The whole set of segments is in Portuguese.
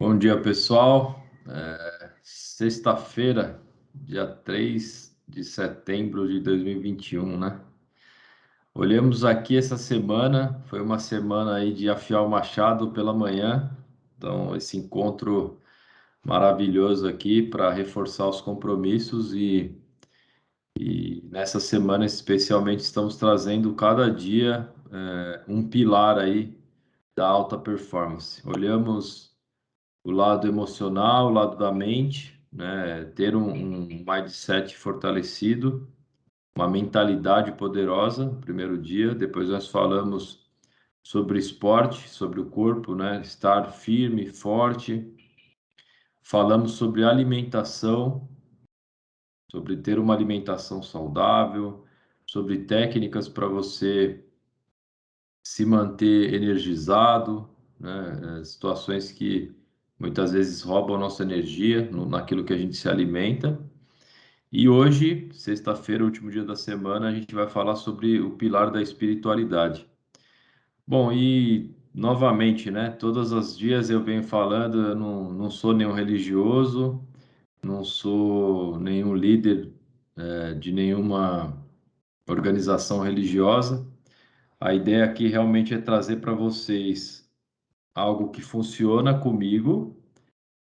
Bom dia, pessoal. Sexta-feira, dia 3 de setembro de 2021, né? Olhamos aqui essa semana, foi uma semana aí de afiar o machado pela manhã. Então, esse encontro maravilhoso aqui para reforçar os compromissos e nessa semana especialmente estamos trazendo cada dia um pilar aí da alta performance. Olhamos o lado emocional, o lado da mente, né? Ter um mindset fortalecido, uma mentalidade poderosa, no primeiro dia. Depois nós falamos sobre esporte, sobre o corpo, né? Estar firme, forte. Falamos sobre alimentação, sobre ter uma alimentação saudável, sobre técnicas para você se manter energizado, né? Situações que muitas vezes roubam nossa energia naquilo que a gente se alimenta. E hoje, sexta-feira, último dia da semana, a gente vai falar sobre o pilar da espiritualidade. Bom, e novamente, né? Todos os dias eu venho falando, eu não sou nenhum religioso, não sou nenhum líder, de nenhuma organização religiosa. A ideia aqui realmente é trazer para vocês algo que funciona comigo,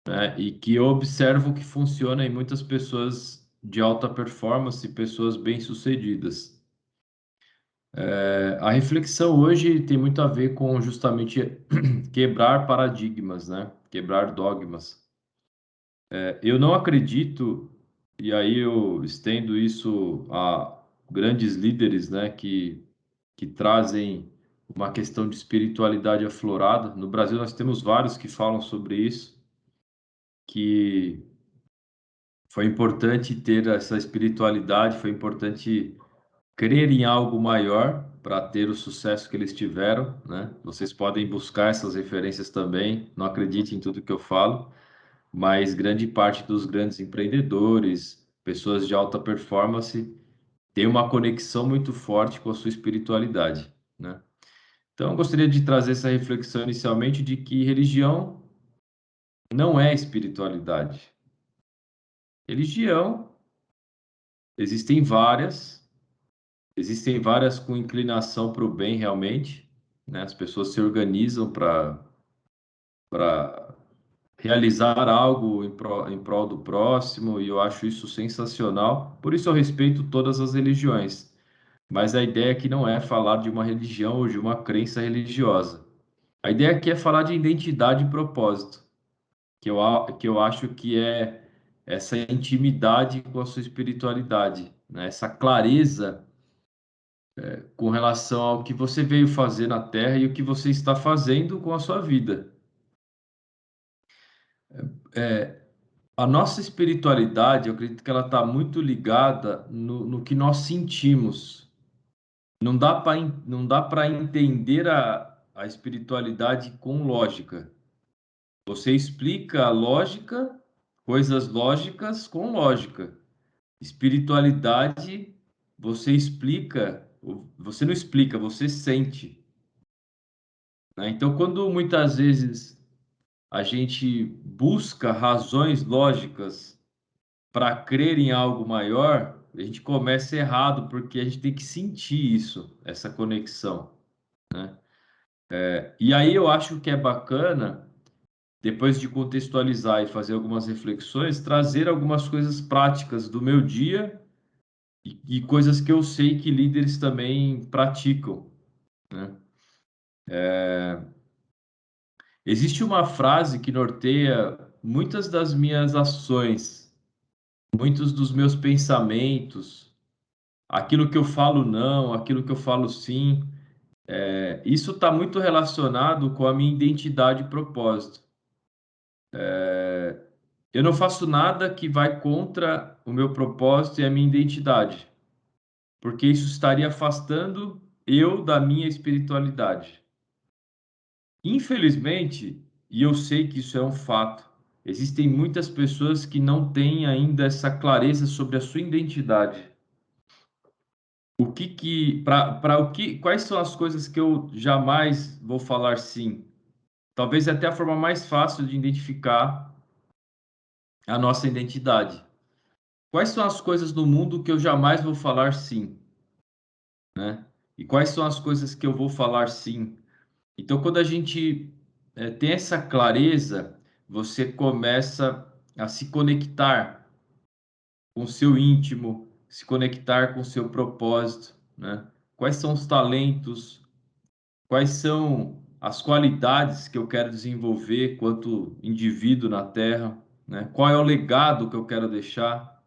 né, e que eu observo que funciona em muitas pessoas de alta performance, pessoas bem-sucedidas. A reflexão hoje tem muito a ver com justamente quebrar paradigmas, né? Quebrar dogmas. Eu não acredito, e aí eu estendo isso a grandes líderes, né, que trazem uma questão de espiritualidade aflorada. No Brasil, nós temos vários que falam sobre isso, que foi importante ter essa espiritualidade, foi importante crer em algo maior para ter o sucesso que eles tiveram, né? Vocês podem buscar essas referências também, não acredite em tudo que eu falo, mas grande parte dos grandes empreendedores, pessoas de alta performance, tem uma conexão muito forte com a sua espiritualidade, né? Então, eu gostaria de trazer essa reflexão inicialmente de que religião não é espiritualidade. Religião, existem várias, com inclinação para o bem realmente, né? As pessoas se organizam para realizar algo em prol do próximo, e eu acho isso sensacional. Por isso eu respeito todas as religiões. Mas a ideia aqui não é falar de uma religião ou de uma crença religiosa. A ideia aqui é falar de identidade e propósito, que eu acho que é essa intimidade com a sua espiritualidade, né? Essa clareza com relação ao que você veio fazer na Terra e o que você está fazendo com a sua vida. A nossa espiritualidade, eu acredito que ela está muito ligada no que nós sentimos. Não dá para entender a espiritualidade com lógica. Você explica a lógica, coisas lógicas com lógica. Espiritualidade, você não explica, você sente, né? Então, quando muitas vezes a gente busca razões lógicas para crer em algo maior, a gente começa errado, porque a gente tem que sentir isso, essa conexão, né? E aí eu acho que é bacana, depois de contextualizar e fazer algumas reflexões, trazer algumas coisas práticas do meu dia e coisas que eu sei que líderes também praticam, né? Existe uma frase que norteia muitas das minhas ações, muitos dos meus pensamentos, aquilo que eu falo não, aquilo que eu falo sim. Isso está muito relacionado com a minha identidade e propósito. Eu não faço nada que vai contra o meu propósito e a minha identidade, porque isso estaria afastando eu da minha espiritualidade. Infelizmente, e eu sei que isso é um fato, existem muitas pessoas que não têm ainda essa clareza sobre a sua identidade. Quais são as coisas que eu jamais vou falar sim? talvez é até a forma mais fácil de identificar a nossa identidade. Quais são as coisas no mundo que eu jamais vou falar sim, né? E quais são as coisas que eu vou falar sim? Então, quando a gente tem essa clareza, você começa a se conectar com o seu íntimo, se conectar com o seu propósito, né? Quais são os talentos, quais são as qualidades que eu quero desenvolver quanto indivíduo na Terra, né? Qual é o legado que eu quero deixar?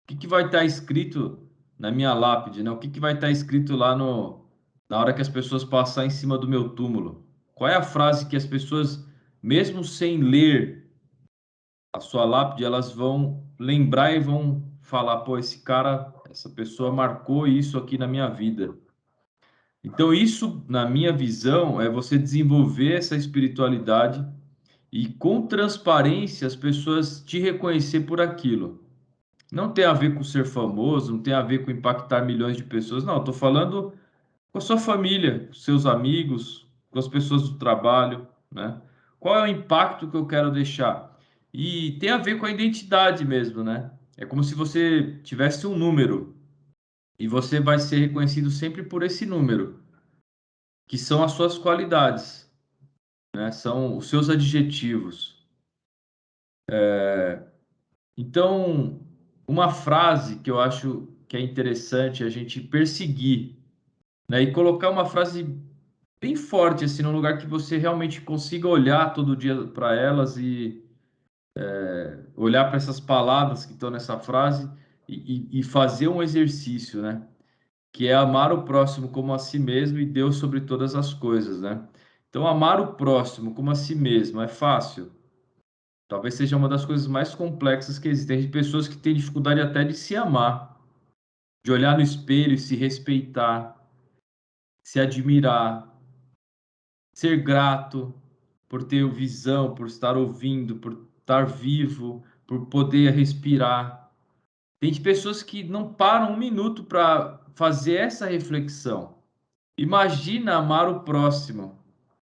O que que vai estar escrito na minha lápide, né? O que que vai estar escrito lá no, na hora que as pessoas passar em cima do meu túmulo? Qual é a frase que as pessoas, mesmo sem ler a sua lápide, elas vão lembrar e vão falar, pô, esse cara, essa pessoa marcou isso aqui na minha vida. Então, isso, na minha visão, é você desenvolver essa espiritualidade e, com transparência, as pessoas te reconhecer por aquilo. Não tem a ver com ser famoso, não tem a ver com impactar milhões de pessoas. Não, estou falando com a sua família, com seus amigos, com as pessoas do trabalho, né? Qual é o impacto que eu quero deixar? E tem a ver com a identidade mesmo, né? É como se você tivesse um número e você vai ser reconhecido sempre por esse número, que são as suas qualidades, né? São os seus adjetivos. Então, uma frase que eu acho que é interessante a gente perseguir, né? E colocar uma frase bem forte, assim, num lugar que você realmente consiga olhar todo dia para elas e olhar para essas palavras que estão nessa frase e fazer um exercício, né? Que é amar o próximo como a si mesmo e Deus sobre todas as coisas, né? Então, amar o próximo como a si mesmo é fácil. Talvez seja uma das coisas mais complexas que existem. Tem pessoas que têm dificuldade até de se amar, de olhar no espelho e se respeitar, se admirar, ser grato por ter visão, por estar ouvindo, por estar vivo, por poder respirar. Tem pessoas que não param um minuto para fazer essa reflexão. Imagina amar o próximo,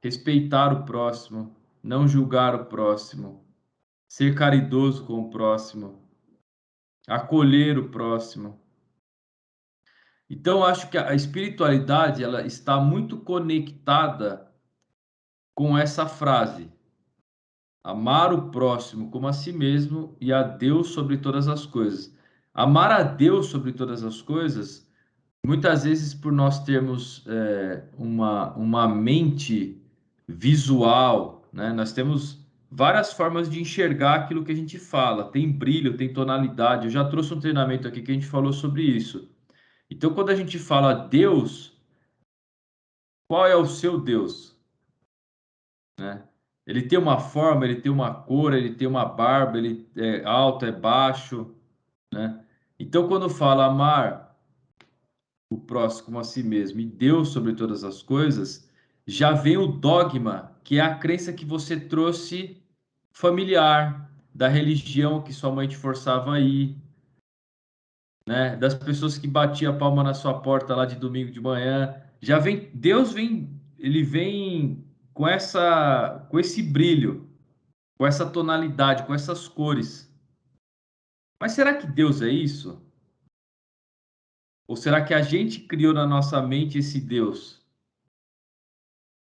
respeitar o próximo, não julgar o próximo, ser caridoso com o próximo, acolher o próximo. Então, acho que a espiritualidade ela está muito conectada com essa frase: amar o próximo como a si mesmo e a Deus sobre todas as coisas. Amar a Deus sobre todas as coisas, muitas vezes por nós termos uma mente visual, né? Nós temos várias formas de enxergar aquilo que a gente fala. Tem brilho, tem tonalidade. Eu já trouxe um treinamento aqui que a gente falou sobre isso. Então, quando a gente fala Deus, qual é o seu Deus, né? Ele tem uma forma, ele tem uma cor, ele tem uma barba, ele é alto, é baixo, né? Então, quando fala amar o próximo como a si mesmo e Deus sobre todas as coisas, já vem o dogma, que é a crença que você trouxe familiar, da religião que sua mãe te forçava a ir, né? Das pessoas que batiam a palma na sua porta lá de domingo de manhã. Já vem, Deus vem, ele vem com esse brilho, com essa tonalidade, com essas cores. Mas será que Deus é isso? Ou será que a gente criou na nossa mente esse Deus?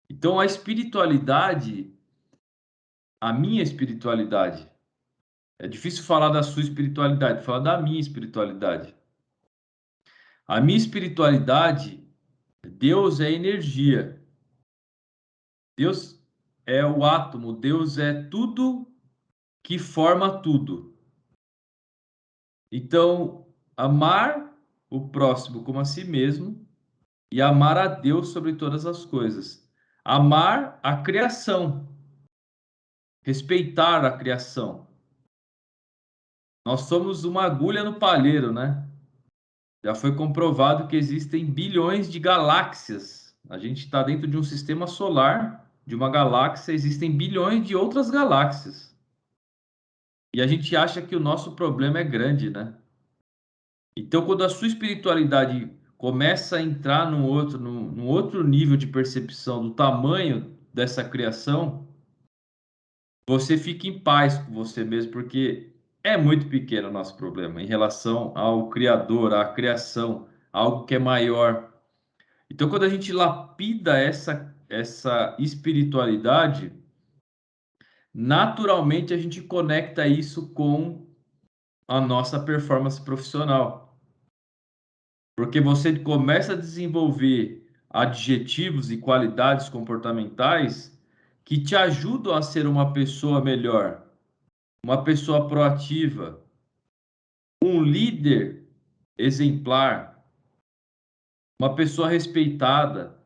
Então a espiritualidade, a minha espiritualidade, é difícil falar da sua espiritualidade, falar da minha espiritualidade. A minha espiritualidade, Deus é energia. Deus é o átomo, Deus é tudo que forma tudo. Então, amar o próximo como a si mesmo e amar a Deus sobre todas as coisas. Amar a criação, respeitar a criação. Nós somos uma agulha no palheiro, né? Já foi comprovado que existem bilhões de galáxias. A gente está dentro de um sistema solar, de uma galáxia, existem bilhões de outras galáxias. E a gente acha que o nosso problema é grande, né? Então, quando a sua espiritualidade começa a entrar num outro nível de percepção do tamanho dessa criação, você fica em paz com você mesmo, porque é muito pequeno o nosso problema em relação ao Criador, à criação, algo que é maior. Então, quando a gente lapida essa espiritualidade, naturalmente a gente conecta isso com a nossa performance profissional. Porque você começa a desenvolver adjetivos e qualidades comportamentais que te ajudam a ser uma pessoa melhor, uma pessoa proativa, um líder exemplar, uma pessoa respeitada,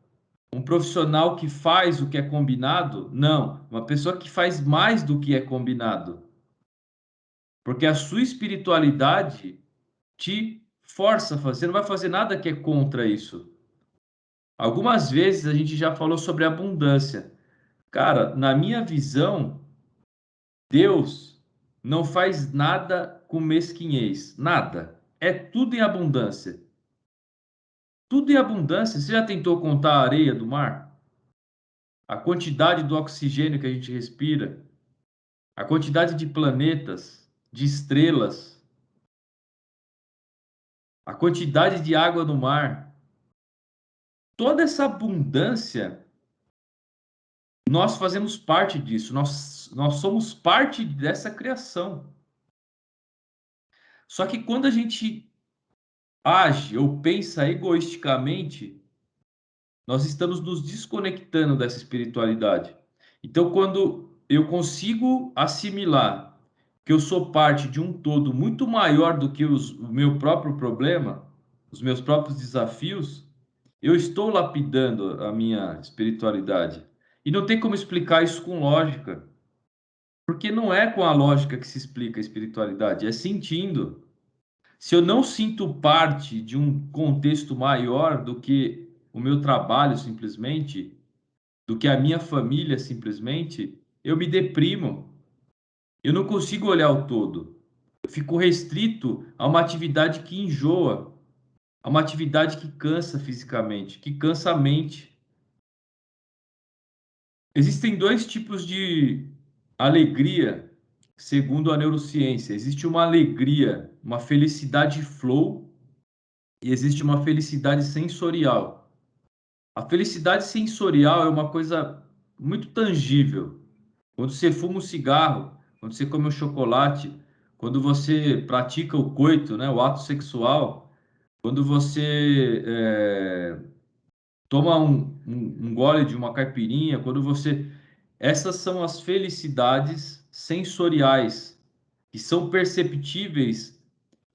um profissional que faz o que é combinado? Não, uma pessoa que faz mais do que é combinado. Porque a sua espiritualidade te força a fazer, você não vai fazer nada que é contra isso. Algumas vezes a gente já falou sobre abundância. Cara, na minha visão, Deus não faz nada com mesquinhez, nada. É tudo em abundância. Tudo em abundância. Você já tentou contar a areia do mar? A quantidade do oxigênio que a gente respira, a quantidade de planetas, de estrelas, a quantidade de água no mar. Toda essa abundância, nós fazemos parte disso, nós somos parte dessa criação. Só que quando a gente age ou pensa egoisticamente, nós estamos nos desconectando dessa espiritualidade. Então, quando eu consigo assimilar que eu sou parte de um todo muito maior do que o meu próprio problema, os meus próprios desafios, eu estou lapidando a minha espiritualidade. E não tem como explicar isso com lógica, porque não é com a lógica que se explica a espiritualidade, é sentindo. Se eu não sinto parte de um contexto maior do que o meu trabalho simplesmente, do que a minha família simplesmente, eu me deprimo. Eu não consigo olhar o todo. Eu fico restrito a uma atividade que enjoa, a uma atividade que cansa fisicamente, que cansa a mente. Existem dois tipos de alegria, segundo a neurociência. Existe uma alegria, uma felicidade flow, e existe uma felicidade sensorial. A felicidade sensorial é uma coisa muito tangível. Quando você fuma um cigarro, quando você come um chocolate, quando você pratica o coito, né, o ato sexual, quando você toma um gole de uma caipirinha, quando você. Essas são as felicidades sensoriais, que são perceptíveis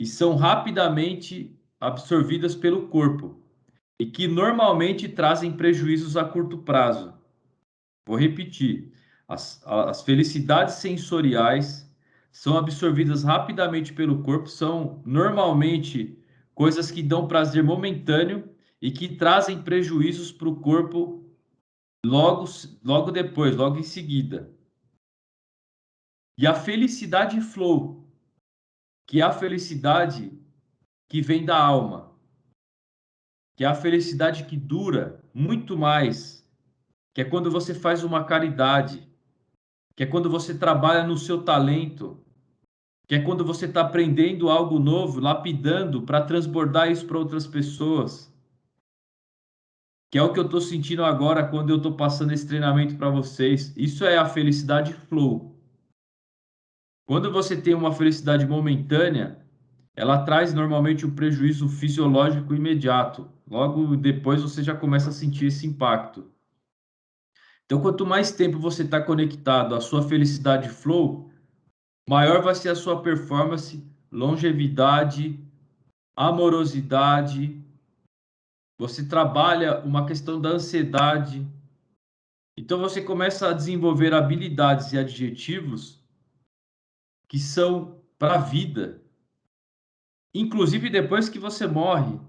e são rapidamente absorvidas pelo corpo e que normalmente trazem prejuízos a curto prazo. Vou repetir: as felicidades sensoriais são absorvidas rapidamente pelo corpo, são normalmente coisas que dão prazer momentâneo e que trazem prejuízos para o corpo logo, logo depois, logo em seguida. E a felicidade flow, que é a felicidade que vem da alma, que é a felicidade que dura muito mais, que é quando você faz uma caridade, que é quando você trabalha no seu talento, que é quando você está aprendendo algo novo, lapidando para transbordar isso para outras pessoas, que é o que eu estou sentindo agora quando eu estou passando esse treinamento para vocês. Isso é a felicidade flow. Quando você tem uma felicidade momentânea, ela traz normalmente um prejuízo fisiológico imediato. Logo depois você já começa a sentir esse impacto. Então, quanto mais tempo você está conectado à sua felicidade flow, maior vai ser a sua performance, longevidade, amorosidade. Você trabalha uma questão da ansiedade. Então, você começa a desenvolver habilidades e adjetivos que são para a vida. Inclusive, depois que você morre,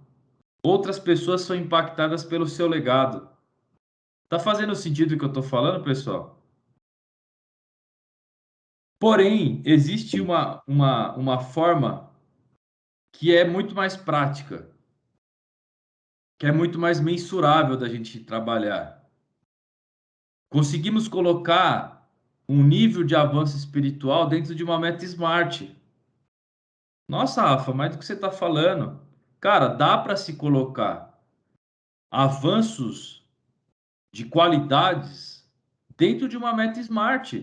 outras pessoas são impactadas pelo seu legado. Tá fazendo sentido o que eu estou falando, pessoal? Porém, existe uma forma que é muito mais prática, que é muito mais mensurável da gente trabalhar. Conseguimos colocar um nível de avanço espiritual dentro de uma meta SMART. Nossa, Rafa, mais do que você está falando. Cara, dá para se colocar avanços de qualidades dentro de uma meta SMART.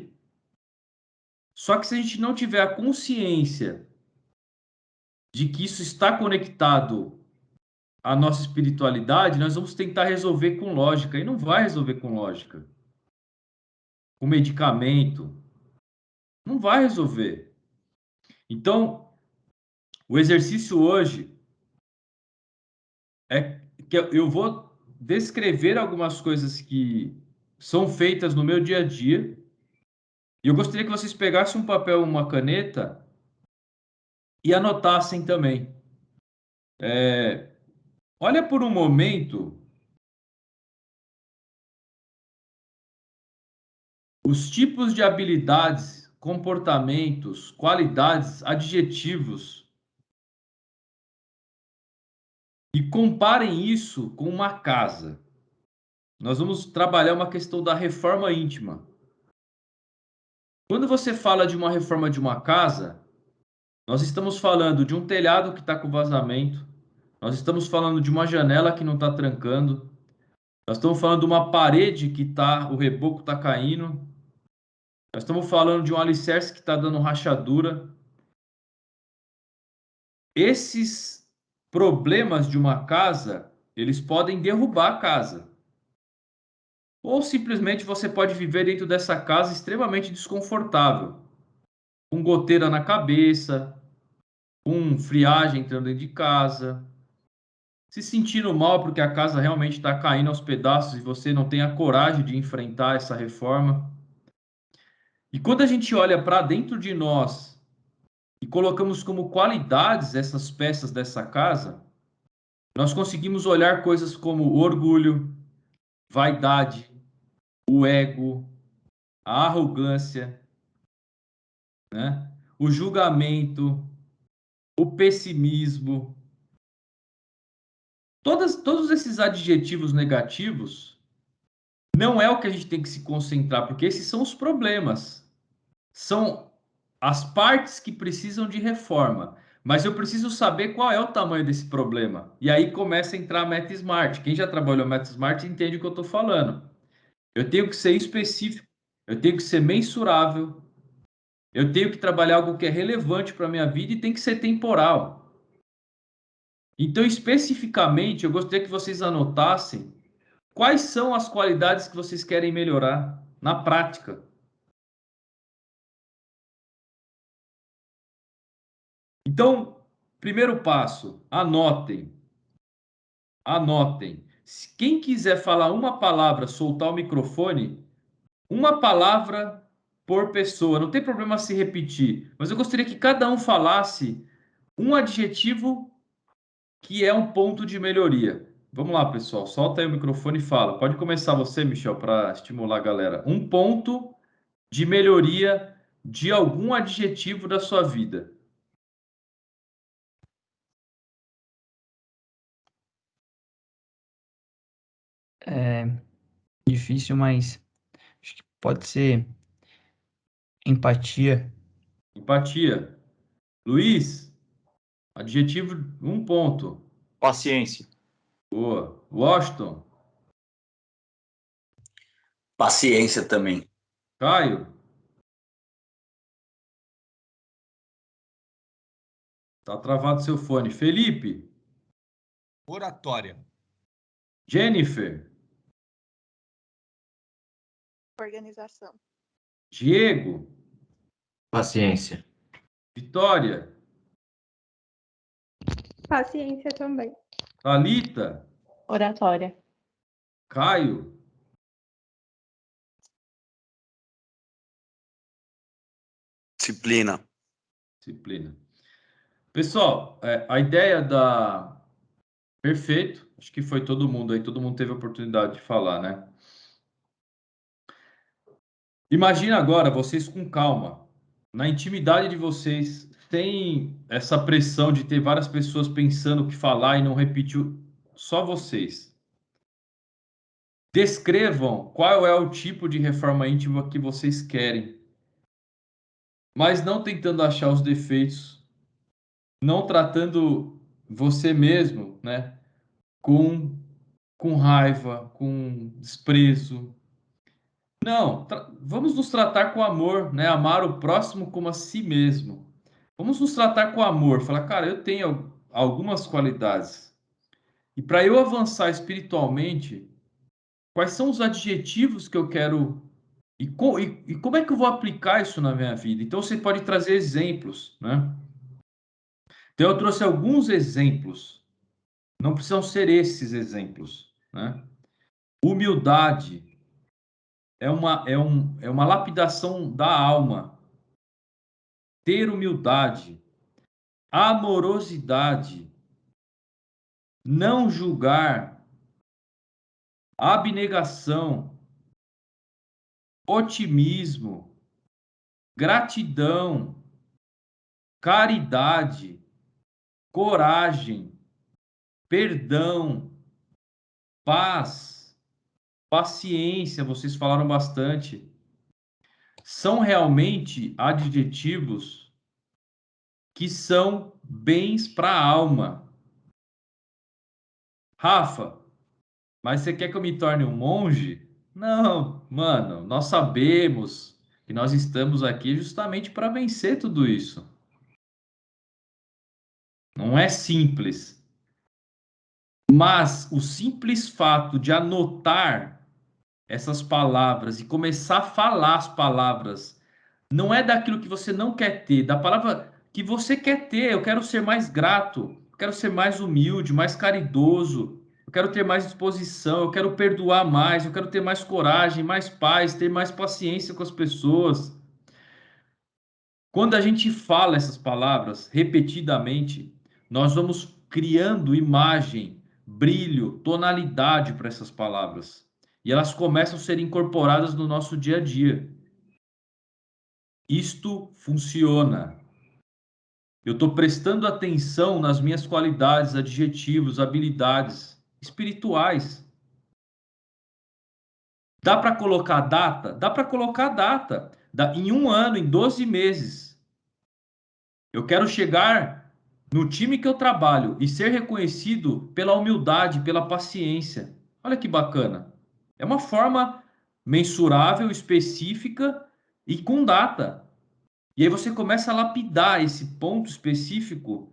Só que se a gente não tiver a consciência de que isso está conectado à nossa espiritualidade, nós vamos tentar resolver com lógica. E não vai resolver com lógica. Com medicamento. Não vai resolver. Então, o exercício hoje é que eu vou descrever algumas coisas que são feitas no meu dia a dia. E eu gostaria que vocês pegassem um papel e uma caneta e anotassem também. Olha por um momento os tipos de habilidades, comportamentos, qualidades, adjetivos e comparem isso com uma casa. Nós vamos trabalhar uma questão da reforma íntima. Quando você fala de uma reforma de uma casa, nós estamos falando de um telhado que está com vazamento, nós estamos falando de uma janela que não está trancando, nós estamos falando de uma parede que tá, o reboco está caindo, nós estamos falando de um alicerce que está dando rachadura. Esses problemas de uma casa, eles podem derrubar a casa. Ou simplesmente você pode viver dentro dessa casa extremamente desconfortável, com goteira na cabeça, com friagem entrando dentro de casa, se sentindo mal porque a casa realmente está caindo aos pedaços e você não tem a coragem de enfrentar essa reforma. E quando a gente olha para dentro de nós e colocamos como qualidades essas peças dessa casa, nós conseguimos olhar coisas como o orgulho, vaidade, o ego, a arrogância, né? O julgamento, o pessimismo. Todos esses adjetivos negativos não é o que a gente tem que se concentrar, porque esses são os problemas. São as partes que precisam de reforma. Mas eu preciso saber qual é o tamanho desse problema. E aí começa a entrar a meta Smart. Quem já trabalhou meta Smart entende o que eu estou falando. Eu tenho que ser específico, eu tenho que ser mensurável, eu tenho que trabalhar algo que é relevante para a minha vida e tem que ser temporal. Então, especificamente, eu gostaria que vocês anotassem quais são as qualidades que vocês querem melhorar na prática. Então, primeiro passo, anotem. Anotem. Se quem quiser falar uma palavra, soltar o microfone, uma palavra por pessoa. Não tem problema se repetir, mas eu gostaria que cada um falasse um adjetivo que é um ponto de melhoria. Vamos lá, pessoal. Solta aí o microfone e fala. Pode começar você, Michel, para estimular a galera. Um ponto de melhoria de algum adjetivo da sua vida. É difícil, mas acho que pode ser empatia. Empatia. Luiz, adjetivo, um ponto. Paciência. Boa. Washington. Paciência também. Caio. Tá travado seu fone. Felipe. Oratória. Jennifer. Organização. Diego. Paciência. Vitória. Paciência também. Thalita. Oratória. Caio. Disciplina. Disciplina. Pessoal, a ideia da. Perfeito. Acho que foi todo mundo aí, todo mundo teve a oportunidade de falar, né? Imagina agora vocês com calma, na intimidade de vocês, sem essa pressão de ter várias pessoas pensando o que falar e não repetir, só vocês. Descrevam qual é o tipo de reforma íntima que vocês querem, mas não tentando achar os defeitos, não tratando você mesmo, né, com raiva, com desprezo. Não, vamos nos tratar com amor, né? Amar o próximo como a si mesmo. Vamos nos tratar com amor. Falar, cara, eu tenho algumas qualidades. E para eu avançar espiritualmente, quais são os adjetivos que eu quero e como é que eu vou aplicar isso na minha vida? Então você pode trazer exemplos, né? Então eu trouxe alguns exemplos. Não precisam ser esses exemplos, né? Humildade é uma lapidação da alma. Ter humildade, amorosidade, não julgar, abnegação, otimismo, gratidão, caridade, coragem, perdão, paz, paciência, vocês falaram bastante. São realmente adjetivos que são bens para a alma. Rafa, mas você quer que eu me torne um monge? Não, mano, nós sabemos que nós estamos aqui justamente para vencer tudo isso. Não é simples. Mas o simples fato de anotar essas palavras e começar a falar as palavras não é daquilo que você não quer ter, da palavra que você quer ter. Eu quero ser mais grato, eu quero ser mais humilde, mais caridoso, eu quero ter mais disposição, eu quero perdoar mais, eu quero ter mais coragem, mais paz, ter mais paciência com as pessoas. Quando a gente fala essas palavras repetidamente, nós vamos criando imagem, brilho, tonalidade para essas palavras. E elas começam a ser incorporadas no nosso dia a dia. Isto funciona. Eu estou prestando atenção nas minhas qualidades, adjetivos, habilidades espirituais. Dá para colocar data? Dá para colocar data. Em 1 ano, em 12 meses. Eu quero chegar no time que eu trabalho e ser reconhecido pela humildade, pela paciência. Olha que bacana. É uma forma mensurável, específica e com data. E aí você começa a lapidar esse ponto específico.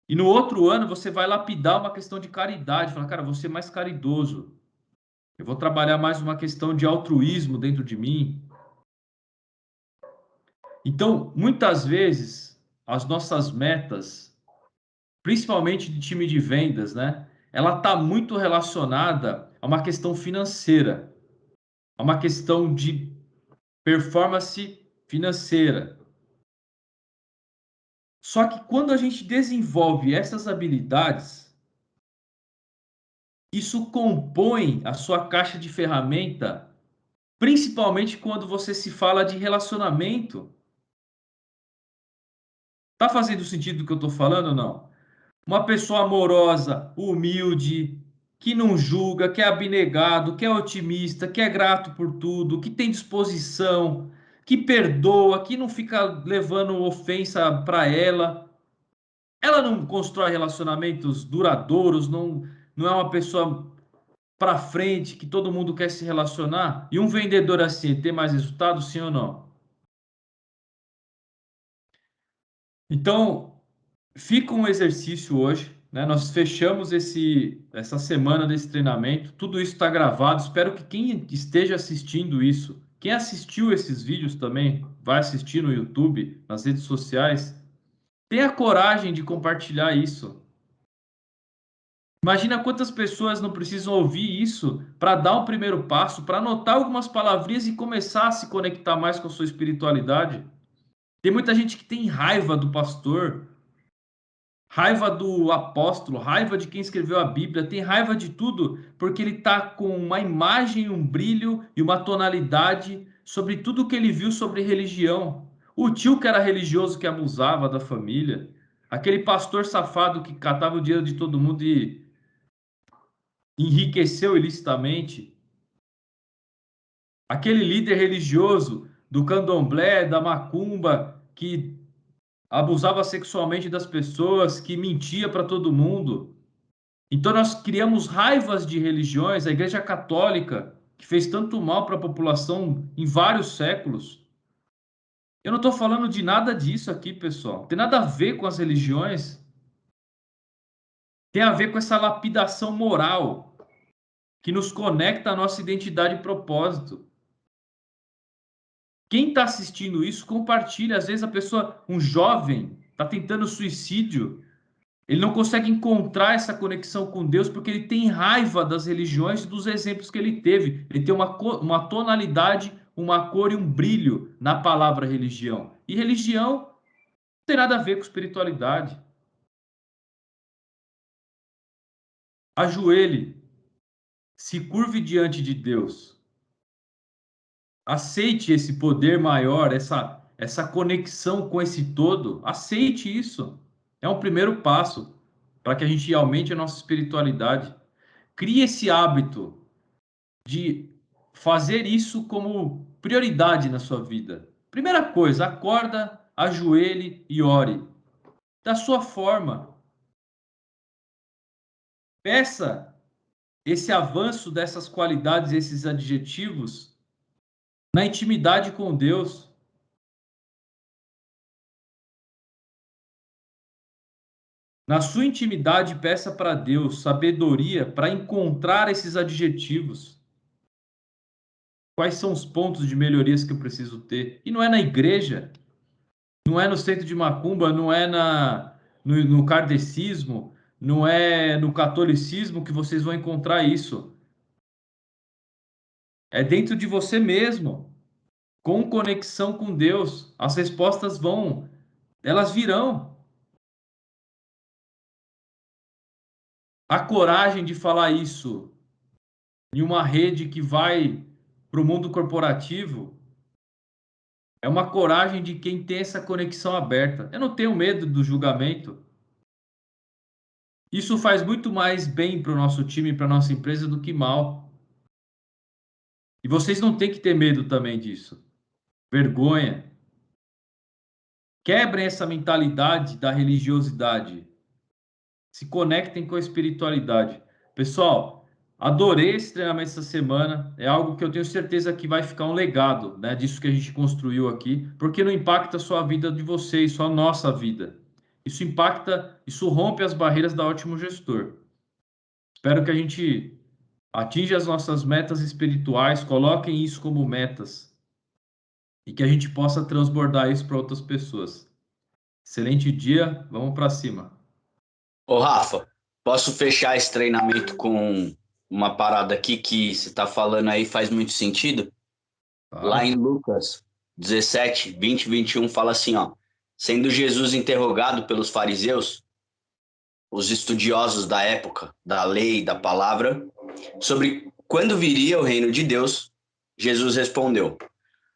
E no outro ano você vai lapidar uma questão de caridade. Fala, cara, vou ser mais caridoso. Eu vou trabalhar mais uma questão de altruísmo dentro de mim. Então, muitas vezes, as nossas metas, principalmente de time de vendas, né? Ela está muito relacionada a uma questão financeira, a uma questão de performance financeira. Só que quando a gente desenvolve essas habilidades, isso compõe a sua caixa de ferramenta, principalmente quando você se fala de relacionamento. Tá fazendo sentido o que eu estou falando ou não? Uma pessoa amorosa, humilde, que não julga, que é abnegado, que é otimista, que é grato por tudo, que tem disposição, que perdoa, que não fica levando ofensa para ela. Ela não constrói relacionamentos duradouros, não é uma pessoa para frente que todo mundo quer se relacionar. E um vendedor assim tem mais resultado, sim ou não? Então, fica um exercício hoje, né? Nós fechamos essa semana desse treinamento. Tudo isso está gravado. Espero que quem esteja assistindo isso, quem assistiu esses vídeos também, vai assistir no YouTube, nas redes sociais, tenha coragem de compartilhar isso. Imagina quantas pessoas não precisam ouvir isso para dar um primeiro passo, para anotar algumas palavrinhas e começar a se conectar mais com a sua espiritualidade. Tem muita gente que tem raiva do pastor, raiva do apóstolo, raiva de quem escreveu a Bíblia, tem raiva de tudo, porque ele está com uma imagem, um brilho e uma tonalidade sobre tudo que ele viu sobre religião. O tio que era religioso que abusava da família, aquele pastor safado que catava o dinheiro de todo mundo e enriqueceu ilicitamente, aquele líder religioso do candomblé, da macumba, que abusava sexualmente das pessoas, que mentia para todo mundo. Então nós criamos raivas de religiões, a Igreja Católica, que fez tanto mal para a população em vários séculos. Eu não estou falando de nada disso aqui, pessoal. Não tem nada a ver com as religiões. Tem a ver com essa lapidação moral que nos conecta à nossa identidade e propósito. Quem está assistindo isso, compartilha. Às vezes a pessoa, um jovem, está tentando suicídio. Ele não consegue encontrar essa conexão com Deus porque ele tem raiva das religiões e dos exemplos que ele teve. Ele tem uma tonalidade, uma cor e um brilho na palavra religião. E religião não tem nada a ver com espiritualidade. Ajoelhe, se curve diante de Deus. Aceite esse poder maior, essa conexão com esse todo. Aceite isso. É um primeiro passo para que a gente aumente a nossa espiritualidade. Crie esse hábito de fazer isso como prioridade na sua vida. Primeira coisa, acorda, ajoelhe e ore. Da sua forma. Peça esse avanço dessas qualidades, esses adjetivos, na intimidade com Deus. Na sua intimidade, peça para Deus sabedoria para encontrar esses adjetivos. Quais são os pontos de melhorias que eu preciso ter? E não é na igreja, não é no centro de macumba, não é no kardecismo, não é no catolicismo que vocês vão encontrar isso. É dentro de você mesmo, com conexão com Deus. As respostas elas virão. A coragem de falar isso em uma rede que vai para o mundo corporativo é uma coragem de quem tem essa conexão aberta. Eu não tenho medo do julgamento. Isso faz muito mais bem para o nosso time, para a nossa empresa, do que mal. E vocês não têm que ter medo também disso. Vergonha. Quebrem essa mentalidade da religiosidade. Se conectem com a espiritualidade. Pessoal, adorei esse treinamento essa semana. É algo que eu tenho certeza que vai ficar um legado, né, disso que a gente construiu aqui, porque não impacta só a vida de vocês, só a nossa vida. Isso impacta, isso rompe as barreiras da Ótimo Gestor. Espero que a gente atinja as nossas metas espirituais, coloquem isso como metas e que a gente possa transbordar isso para outras pessoas. Excelente dia, vamos para cima. Ô, Rafa, posso fechar esse treinamento com uma parada aqui que você está falando aí faz muito sentido? Claro. Lá em Lucas 17, 20 e 21 fala assim, ó. Sendo Jesus interrogado pelos fariseus, os estudiosos da época, da lei, da palavra, sobre quando viria o reino de Deus, Jesus respondeu: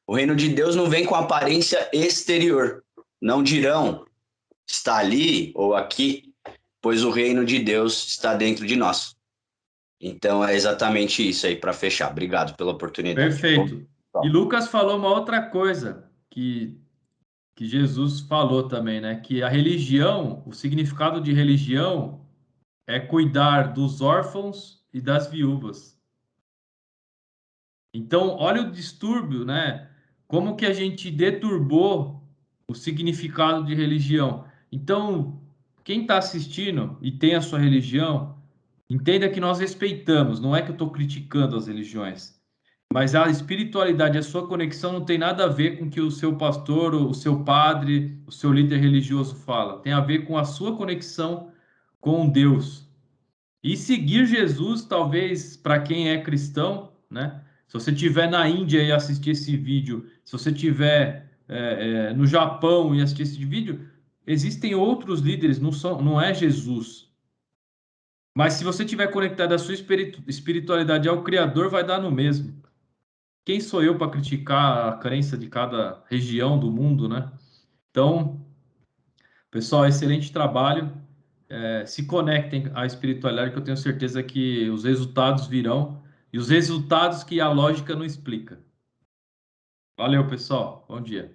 o reino de Deus não vem com aparência exterior. Não dirão, está ali ou aqui, pois o reino de Deus está dentro de nós. Então é exatamente isso aí para fechar. Obrigado pela oportunidade. Perfeito. E Lucas falou uma outra coisa que Jesus falou também, né? Que a religião, o significado de religião é cuidar dos órfãos e das viúvas. Então, olha o distúrbio, né? Como que a gente deturbou o significado de religião. Então, quem está assistindo e tem a sua religião, entenda que nós respeitamos, não é que eu estou criticando as religiões, mas a espiritualidade, a sua conexão não tem nada a ver com o que o seu pastor, o seu padre, o seu líder religioso fala. Tem a ver com a sua conexão com Deus. E seguir Jesus, talvez, para quem é cristão, né? Se você estiver na Índia e assistir esse vídeo, se você estiver no Japão e assistir esse vídeo, existem outros líderes, não é Jesus. Mas se você estiver conectado à sua espiritualidade ao Criador, vai dar no mesmo. Quem sou eu para criticar a crença de cada região do mundo, né? Então, pessoal, excelente trabalho. se conectem à espiritualidade, que eu tenho certeza que os resultados virão, e os resultados que a lógica não explica. Valeu, pessoal. Bom dia.